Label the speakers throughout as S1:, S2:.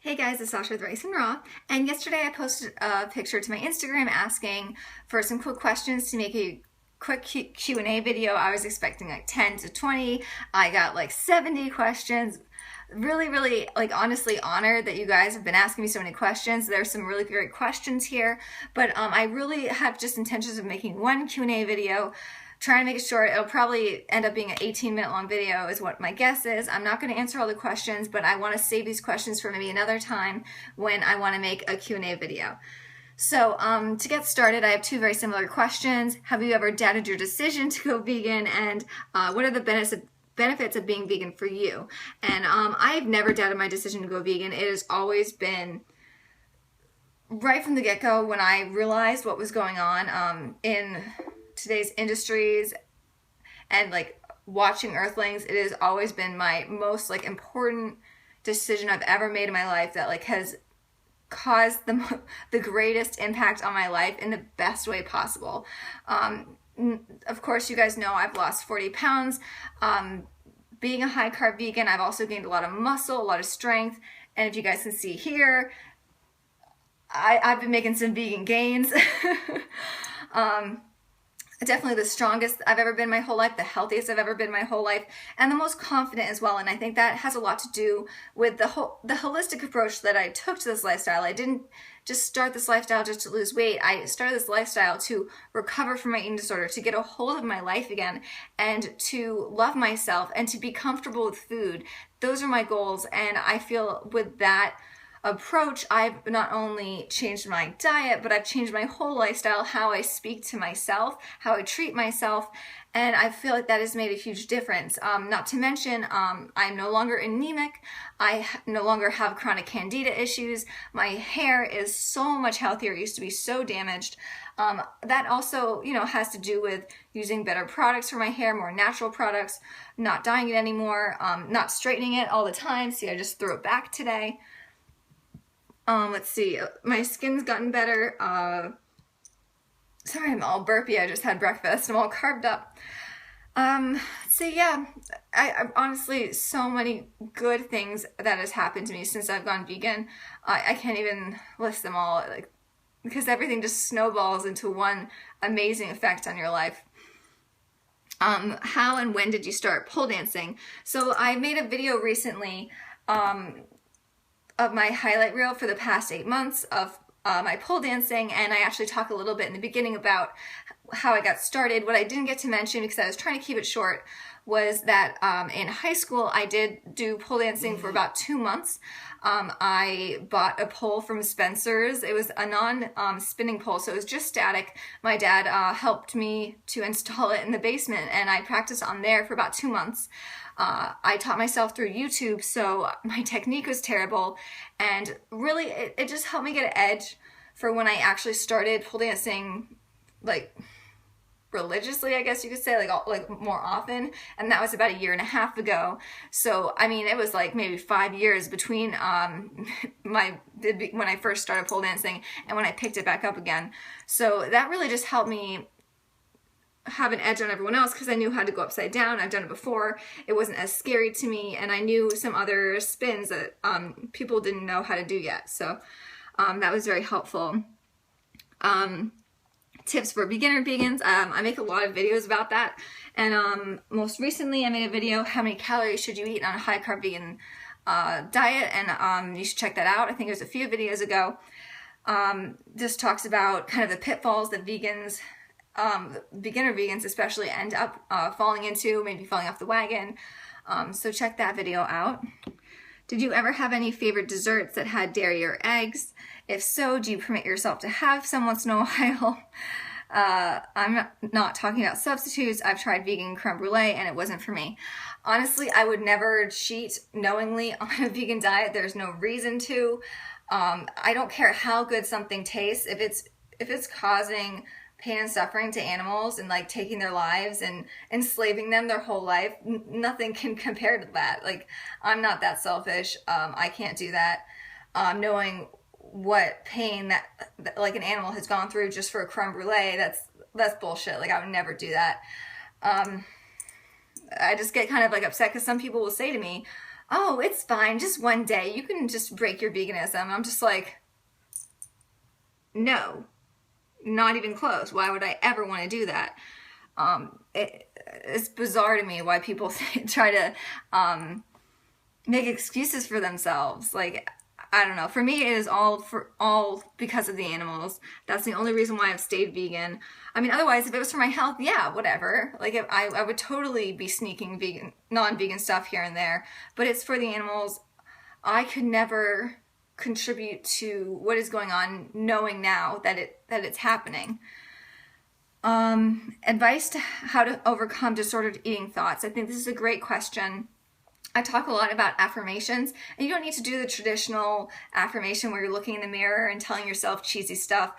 S1: Hey guys, it's Sasha with Rice and Raw, and yesterday I posted a picture to my Instagram asking for some quick questions to make a quick Q&A video. I was expecting like 10 to 20. I got like 70 questions. Really, like honestly honored that you guys have been asking me so many questions. There's some really great questions here, but I really have just intentions of making one Q&A video. Trying to make it short. It'll probably end up being an 18-minute long video is what my guess is. I'm not going to answer all the questions, but I want to save these questions for maybe another time when I want to make a Q&A video. So to get started, I have two very similar questions. Have you ever doubted your decision to go vegan, and what are the benefits of being vegan for you? And I've never doubted my decision to go vegan. It has always been right from the get-go when I realized what was going on in today's industries and like watching Earthlings. It has always been my most like important decision I've ever made in my life that like has caused the greatest impact on my life in the best way possible. Of course, you guys know I've lost 40 pounds. Being a high-carb vegan, I've also gained a lot of muscle, a lot of strength, and if you guys can see here, I've been making some vegan gains. Definitely the strongest I've ever been my whole life, the healthiest I've ever been my whole life, and the most confident as well. And I think that has a lot to do with the holistic approach that I took to this lifestyle. I didn't just start this lifestyle just to lose weight. I started this lifestyle to recover from my eating disorder, to get a hold of my life again, and to love myself and to be comfortable with food. Those are my goals, and I feel with that approach, I've not only changed my diet, but I've changed my whole lifestyle, how I speak to myself, how I treat myself, and I feel like that has made a huge difference. Not to mention, I'm no longer anemic. I no longer have chronic candida issues. My hair is so much healthier. It used to be so damaged. That also, has to do with using better products for my hair, more natural products, not dyeing it anymore, not straightening it all the time. See, I just threw it back today. Let's see, my skin's gotten better. Sorry, I'm all burpy. I just had breakfast. I'm all carved up. So yeah, I honestly, so many good things that has happened to me since I've gone vegan. I can't even list them all, like, because everything just snowballs into one amazing effect on your life. How and when did you start pole dancing? So I made a video recently, of my highlight reel for the past 8 months of my pole dancing, and I actually talk a little bit in the beginning about how I got started. What I didn't get to mention, because I was trying to keep it short, was that in high school I did do pole dancing for about 2 months. I bought a pole from Spencer's. It was a non-spinning pole, so it was just static. My dad helped me to install it in the basement, and I practiced on there for about 2 months. I taught myself through YouTube, so my technique was terrible, and really it just helped me get an edge for when I actually started pole dancing, like religiously, I guess you could say, like more often, and that was about 1.5 years ago. So I mean, it was like maybe 5 years between when I first started pole dancing and when I picked it back up again. So that really just helped me have an edge on everyone else, because I knew how to go upside down. I've done it before. It wasn't as scary to me, and I knew some other spins that people didn't know how to do yet. So that was very helpful. Tips for beginner vegans. I make a lot of videos about that, and most recently I made a video, how many calories should you eat on a high-carb vegan diet, and you should check that out. I think it was a few videos ago. This talks about kind of the pitfalls that vegans, beginner vegans especially, end up falling into, maybe falling off the wagon. So check that video out. Did you ever have any favorite desserts that had dairy or eggs? If so, do you permit yourself to have some once in a while? I'm not talking about substitutes. I've tried vegan creme brulee and it wasn't for me. Honestly, I would never cheat knowingly on a vegan diet. There's no reason to. I don't care how good something tastes. If it's causing pain and suffering to animals and like taking their lives and enslaving them their whole life, nothing can compare to that. Like, I'm not that selfish. I can't do that. Knowing what pain that like an animal has gone through just for a creme brulee, that's bullshit. Like, I would never do that. I just get kind of like upset because some people will say to me, oh, it's fine, just one day, you can just break your veganism. I'm just like, no, not even close. Why would I ever want to do that? It's bizarre to me why people try to make excuses for themselves. Like, I don't know. For me, it is all because of the animals. That's the only reason why I've stayed vegan. I mean, otherwise, if it was for my health, yeah, whatever. Like, if I would totally be sneaking non-vegan stuff here and there. But it's for the animals. I could never contribute to what is going on, knowing now that it's happening. Advice to how to overcome disordered eating thoughts. I think this is a great question. I talk a lot about affirmations, and you don't need to do the traditional affirmation where you're looking in the mirror and telling yourself cheesy stuff.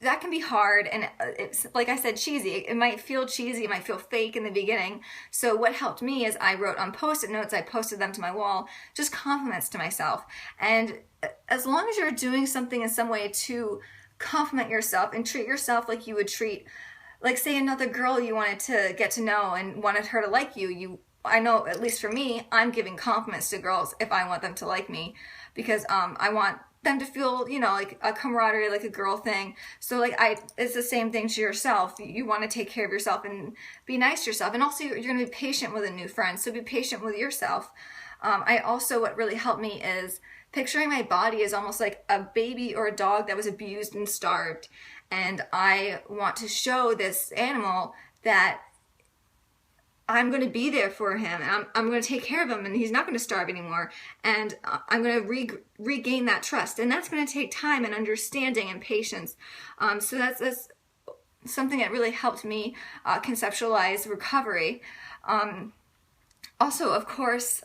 S1: That can be hard, and it's, like I said, cheesy. It might feel cheesy, it might feel fake in the beginning. So what helped me is I wrote on Post-it notes, I posted them to my wall, just compliments to myself. And as long as you're doing something in some way to compliment yourself and treat yourself like you would treat, like, say, another girl you wanted to get to know and wanted her to like you, I know, at least for me, I'm giving compliments to girls if I want them to like me, because I want them to feel, you know, like a camaraderie, like a girl thing. So like it's the same thing to yourself. You want to take care of yourself and be nice to yourself. And also you're going to be patient with a new friend. So be patient with yourself. I also, what really helped me is picturing my body as almost like a baby or a dog that was abused and starved. And I want to show this animal that I'm going to be there for him, and I'm going to take care of him, and he's not going to starve anymore, and I'm going to regain that trust, and that's going to take time and understanding and patience. So that's something that really helped me conceptualize recovery. Also, of course,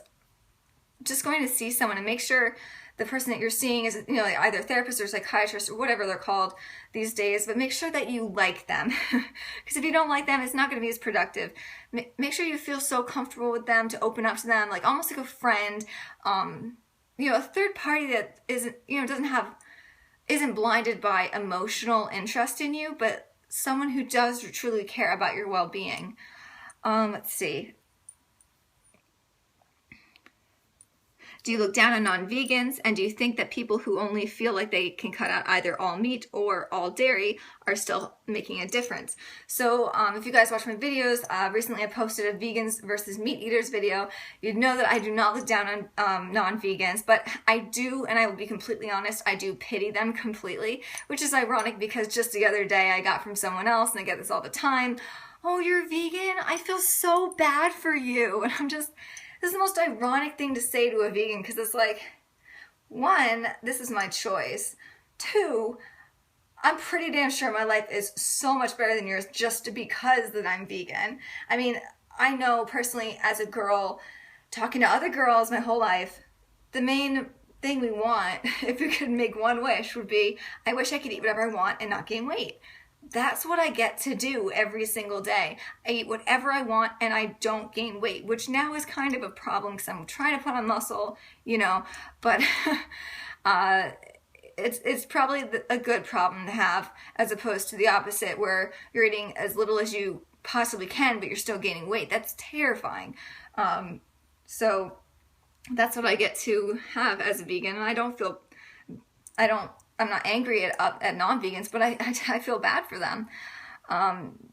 S1: just going to see someone and make sure the person that you're seeing is, you know, like either therapist or psychiatrist or whatever they're called these days, but make sure that you like them. Because if you don't like them, it's not going to be as productive. Make sure you feel so comfortable with them to open up to them, like almost like a friend, you know, a third party that isn't, you know, isn't blinded by emotional interest in you, but someone who does truly care about your well-being. Let's see. Do you look down on non-vegans, and do you think that people who only feel like they can cut out either all meat or all dairy are still making a difference? So if you guys watch my videos, recently I posted a vegans versus meat eaters video. You'd know that I do not look down on non-vegans, but I do, and I will be completely honest, I do pity them completely, which is ironic because just the other day I got from someone else, and I get this all the time, oh, you're vegan? I feel so bad for you. And I'm just... This is the most ironic thing to say to a vegan, because it's like, one, this is my choice. Two, I'm pretty damn sure my life is so much better than yours just because that I'm vegan. I mean, I know personally as a girl, talking to other girls my whole life, the main thing we want, if we could make one wish, would be, I wish I could eat whatever I want and not gain weight. That's what I get to do every single day. I eat whatever I want and I don't gain weight, which now is kind of a problem because I'm trying to put on muscle, you know, but it's probably a good problem to have, as opposed to the opposite where you're eating as little as you possibly can, but you're still gaining weight. That's terrifying. So that's what I get to have as a vegan, and I'm not angry at non-vegans, but I feel bad for them.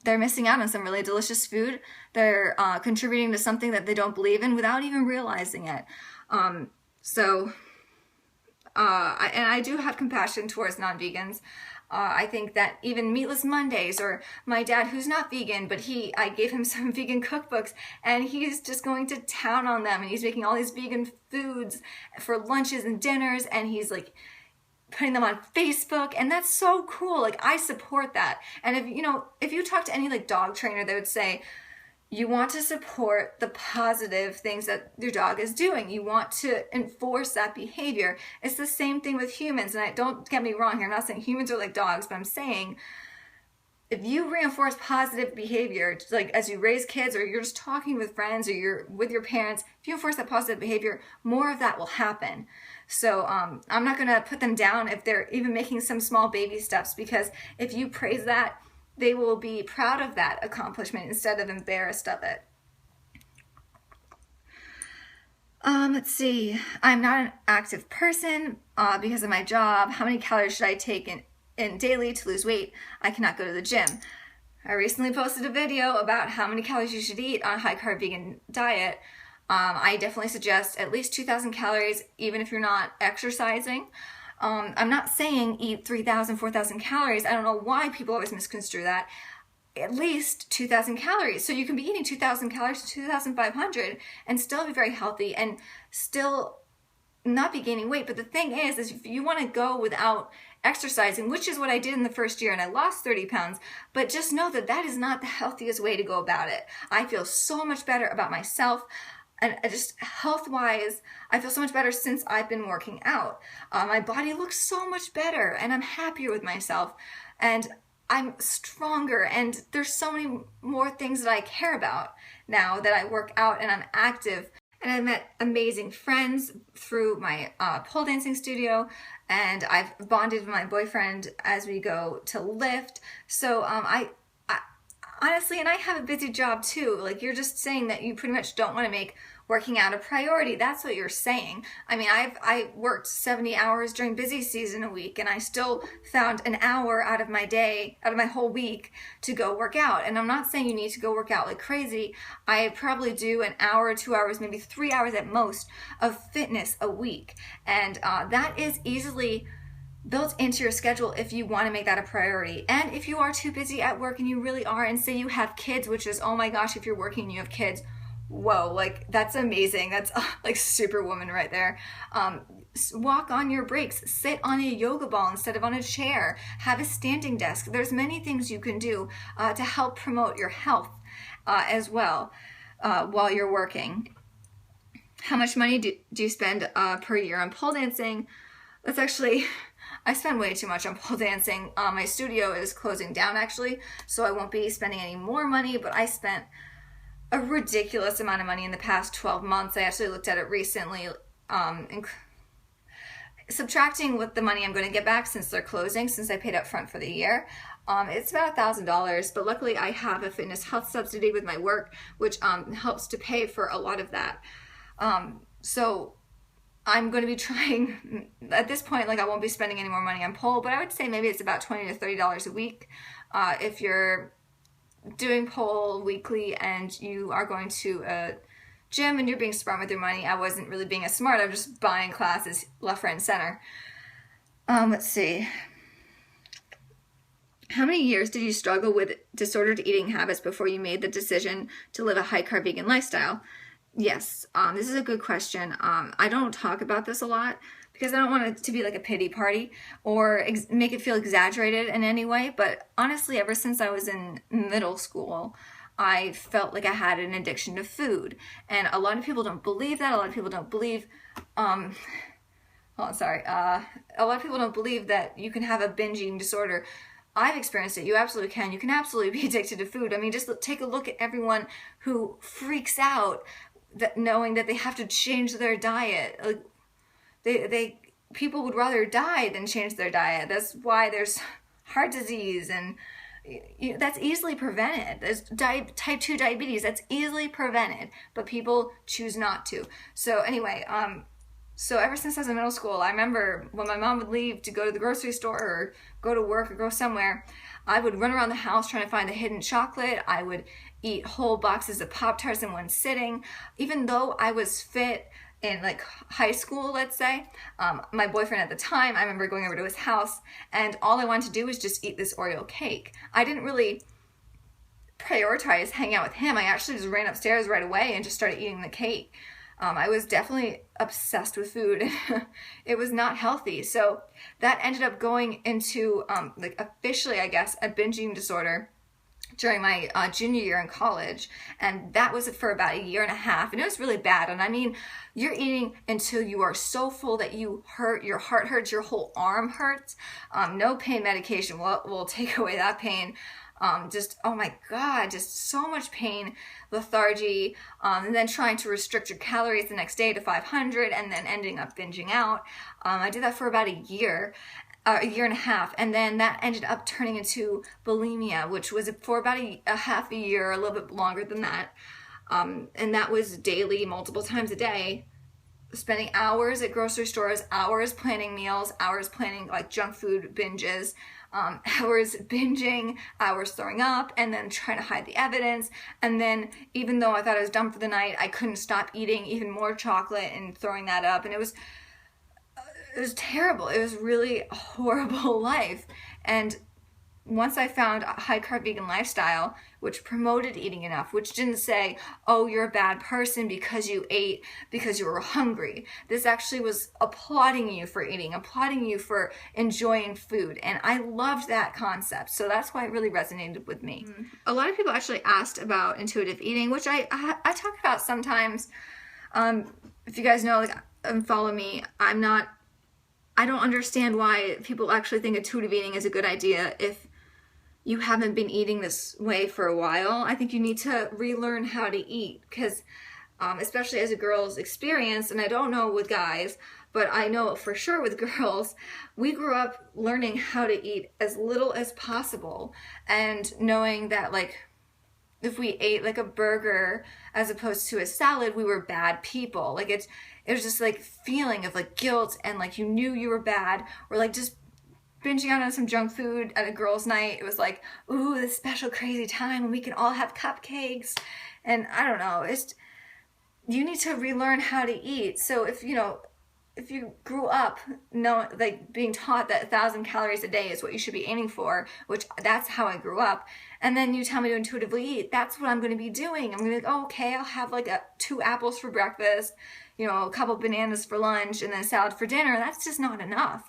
S1: They're missing out on some really delicious food. They're contributing to something that they don't believe in without even realizing it. I do have compassion towards non-vegans. I think that even Meatless Mondays, or my dad who's not vegan, but I gave him some vegan cookbooks, and he's just going to town on them, and he's making all these vegan foods for lunches and dinners, and he's like putting them on Facebook, and that's so cool. Like, I support that. And if you talk to any like dog trainer, they would say you want to support the positive things that your dog is doing. You want to enforce that behavior. It's the same thing with humans. And don't get me wrong here, I'm not saying humans are like dogs, but I'm saying if you reinforce positive behavior, like as you raise kids, or you're just talking with friends, or you're with your parents, if you enforce that positive behavior, more of that will happen. So I'm not going to put them down if they're even making some small baby steps, because if you praise that, they will be proud of that accomplishment instead of embarrassed of it. Let's see. I'm not an active person because of my job. How many calories should I take in daily to lose weight? I cannot go to the gym. I recently posted a video about how many calories you should eat on a high-carb vegan diet. I definitely suggest at least 2,000 calories, even if you're not exercising. I'm not saying eat 3,000, 4,000 calories. I don't know why people always misconstrue that. At least 2,000 calories. So you can be eating 2,000 calories to 2,500 and still be very healthy and still not be gaining weight. But the thing is if you want to go without exercising, which is what I did in the first year, and I lost 30 pounds, but just know that that is not the healthiest way to go about it. I feel so much better about myself. And just health-wise, I feel so much better since I've been working out. My body looks so much better, and I'm happier with myself, and I'm stronger, and there's so many more things that I care about now that I work out and I'm active. And I met amazing friends through my pole dancing studio, and I've bonded with my boyfriend as we go to lift. So I honestly, and I have a busy job too. Like, you're just saying that you pretty much don't want to make working out a priority. That's what you're saying. I mean, I worked 70 hours during busy season a week, and I still found an hour out of my day, out of my whole week, to go work out. And I'm not saying you need to go work out like crazy. I probably do an hour, 2 hours, maybe 3 hours at most of fitness a week. And that is easily built into your schedule if you want to make that a priority. And if you are too busy at work, and you really are, and say you have kids, which is, oh my gosh, if you're working and you have kids, whoa, like, that's amazing. That's like superwoman right there. Walk on your breaks. Sit on a yoga ball instead of on a chair. Have a standing desk. There's many things you can do to help promote your health as well while you're working. How much money do you spend per year on pole dancing? That's actually, I spend way too much on pole dancing. My studio is closing down actually, so I won't be spending any more money, but I spent a ridiculous amount of money in the past 12 months. I actually looked at it recently, subtracting what the money I'm going to get back since they're closing, since I paid up front for the year. It's about $1,000, but luckily I have a fitness health subsidy with my work, which helps to pay for a lot of that. So I'm going to be trying, at this point, like, I won't be spending any more money on pole, but I would say maybe it's about $20 to $30 a week if you're doing pole weekly and you are going to a gym and you're being smart with your money. I wasn't really being as smart. I'm just buying classes left, right, and center. Let's see. How many years did you struggle with disordered eating habits before you made the decision to live a high-carb vegan lifestyle? Yes, this is a good question. I don't talk about this a lot because I don't want it to be like a pity party or make it feel exaggerated in any way. But honestly, ever since I was in middle school, I felt like I had an addiction to food. And a lot of people don't believe that. A lot of people don't believe, a lot of people don't believe that you can have a binge eating disorder. I've experienced it. You absolutely can. You can absolutely be addicted to food. I mean, just take a look at everyone who freaks out that knowing that they have to change their diet. Like, people would rather die than change their diet. That's why there's heart disease, and that's easily prevented. There's type 2 diabetes, that's easily prevented, but people choose not to. So anyway, so ever since I was in middle school, I remember when my mom would leave to go to the grocery store or go to work or go somewhere, I would run around the house trying to find the hidden chocolate. I would eat whole boxes of Pop-Tarts in one sitting. Even though I was fit in like high school, let's say, my boyfriend at the time, I remember going over to his house and all I wanted to do was just eat this Oreo cake. I didn't really prioritize hanging out with him. I actually just ran upstairs right away and just started eating the cake. I was definitely obsessed with food. It was not healthy. So that ended up going into, like, officially, I guess, a binge eating disorder during my junior year in college. And that was for about a year and a half. And it was really bad. And I mean, you're eating until you are so full that you hurt, your heart hurts, your whole arm hurts. No pain medication will take away that pain. Just, oh my God, just so much pain, lethargy, and then trying to restrict your calories the next day to 500 and then ending up binging out. I did that for about a year and a half, and then that ended up turning into bulimia, which was for about a half a year, a little bit longer than that. And that was daily, multiple times a day, spending hours at grocery stores, hours planning meals, hours planning like junk food binges, hours binging, hours throwing up, and then trying to hide the evidence. And then even though I thought I was done for the night, I couldn't stop eating even more chocolate and throwing that up. And it was terrible. It was really a horrible life. And once I found a high-carb vegan lifestyle, which promoted eating enough, which didn't say, oh, you're a bad person because you ate because you were hungry. This actually was applauding you for eating, applauding you for enjoying food. And I loved that concept. So that's why it really resonated with me. A lot of people actually asked about intuitive eating, which I talk about sometimes. If you guys know, like, follow me, I don't understand why people actually think intuitive eating is a good idea if you haven't been eating this way for a while. I think you need to relearn how to eat because especially as a girl's experience, and I don't know with guys, but I know for sure with girls, we grew up learning how to eat as little as possible and knowing that like if we ate like a burger as opposed to a salad, we were bad people. Like it was just like feeling of like guilt and like you knew you were bad, or like just binging out on some junk food at a girls' night. It was like, ooh, this special crazy time when we can all have cupcakes. And I don't know, you need to relearn how to eat. So if you grew up like being taught that 1,000 calories a day is what you should be aiming for, which that's how I grew up, and then you tell me to intuitively eat, that's what I'm going to be doing. I'm going to be like, oh, okay, I'll have like 2 apples for breakfast, a couple bananas for lunch, and then salad for dinner. That's just not enough.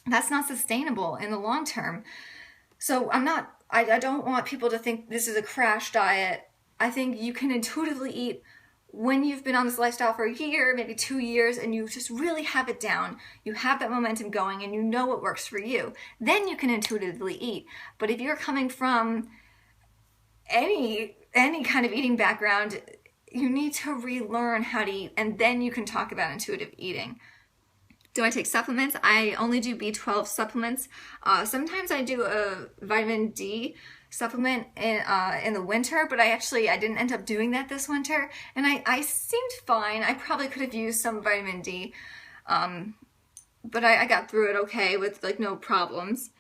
S1: That's not sustainable in the long term. So I don't want people to think this is a crash diet. I think you can intuitively eat when you've been on this lifestyle for a year, maybe 2 years, and you just really have it down. You have that momentum going and you know what works for you. Then you can intuitively eat. But if you're coming from any kind of eating background, you need to relearn how to eat, and then you can talk about intuitive eating. Do I take supplements? I only do B12 supplements. Sometimes I do a vitamin D supplement in the winter, but I didn't end up doing that this winter, and I seemed fine. I probably could have used some vitamin D, but I got through it okay with like no problems.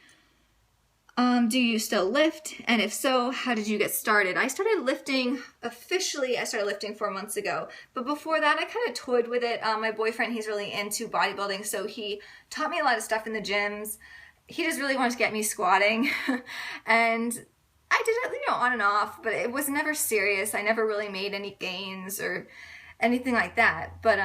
S1: Do you still lift? And if so, how did you get started? I started lifting officially. I started lifting 4 months ago. But before that, I kind of toyed with it. My boyfriend, he's really into bodybuilding, so he taught me a lot of stuff in the gyms. He just really wanted to get me squatting. And I did it, on and off, but it was never serious. I never really made any gains or anything like that. But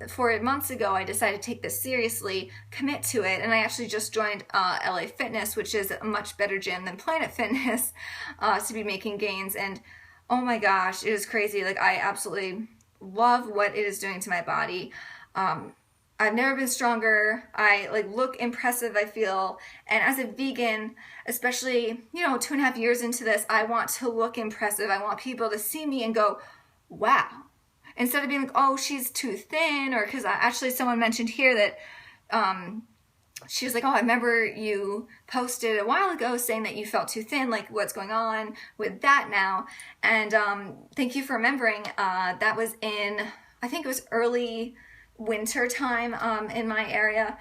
S1: 4 months ago, I decided to take this seriously, commit to it, and I actually just joined LA Fitness, which is a much better gym than Planet Fitness, to be making gains. And oh my gosh, it is crazy. Like, I absolutely love what it is doing to my body. I've never been stronger. I look impressive, I feel. And as a vegan, especially, 2.5 years into this, I want to look impressive. I want people to see me and go, wow. Instead of being like, oh, she's too thin, or because actually someone mentioned here that she was like, oh, I remember you posted a while ago saying that you felt too thin, like what's going on with that now? And thank you for remembering. That was I think it was early winter time in my area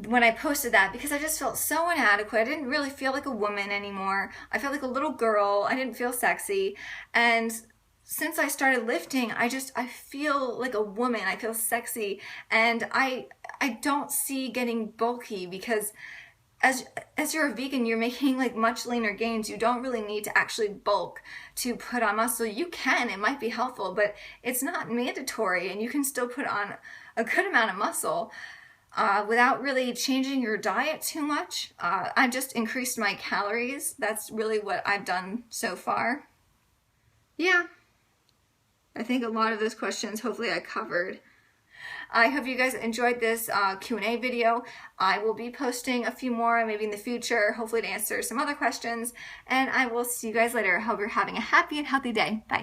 S1: when I posted that, because I just felt so inadequate. I didn't really feel like a woman anymore. I felt like a little girl. I didn't feel sexy. And since I started lifting, I feel like a woman. I feel sexy, and I don't see getting bulky, because as you're a vegan, you're making like much leaner gains. You don't really need to actually bulk to put on muscle. You can, it might be helpful, but it's not mandatory, and you can still put on a good amount of muscle without really changing your diet too much. I've just increased my calories. That's really what I've done so far. Yeah. I think a lot of those questions, hopefully I covered. I hope you guys enjoyed this Q&A video. I will be posting a few more maybe in the future, hopefully to answer some other questions. And I will see you guys later. I hope you're having a happy and healthy day. Bye.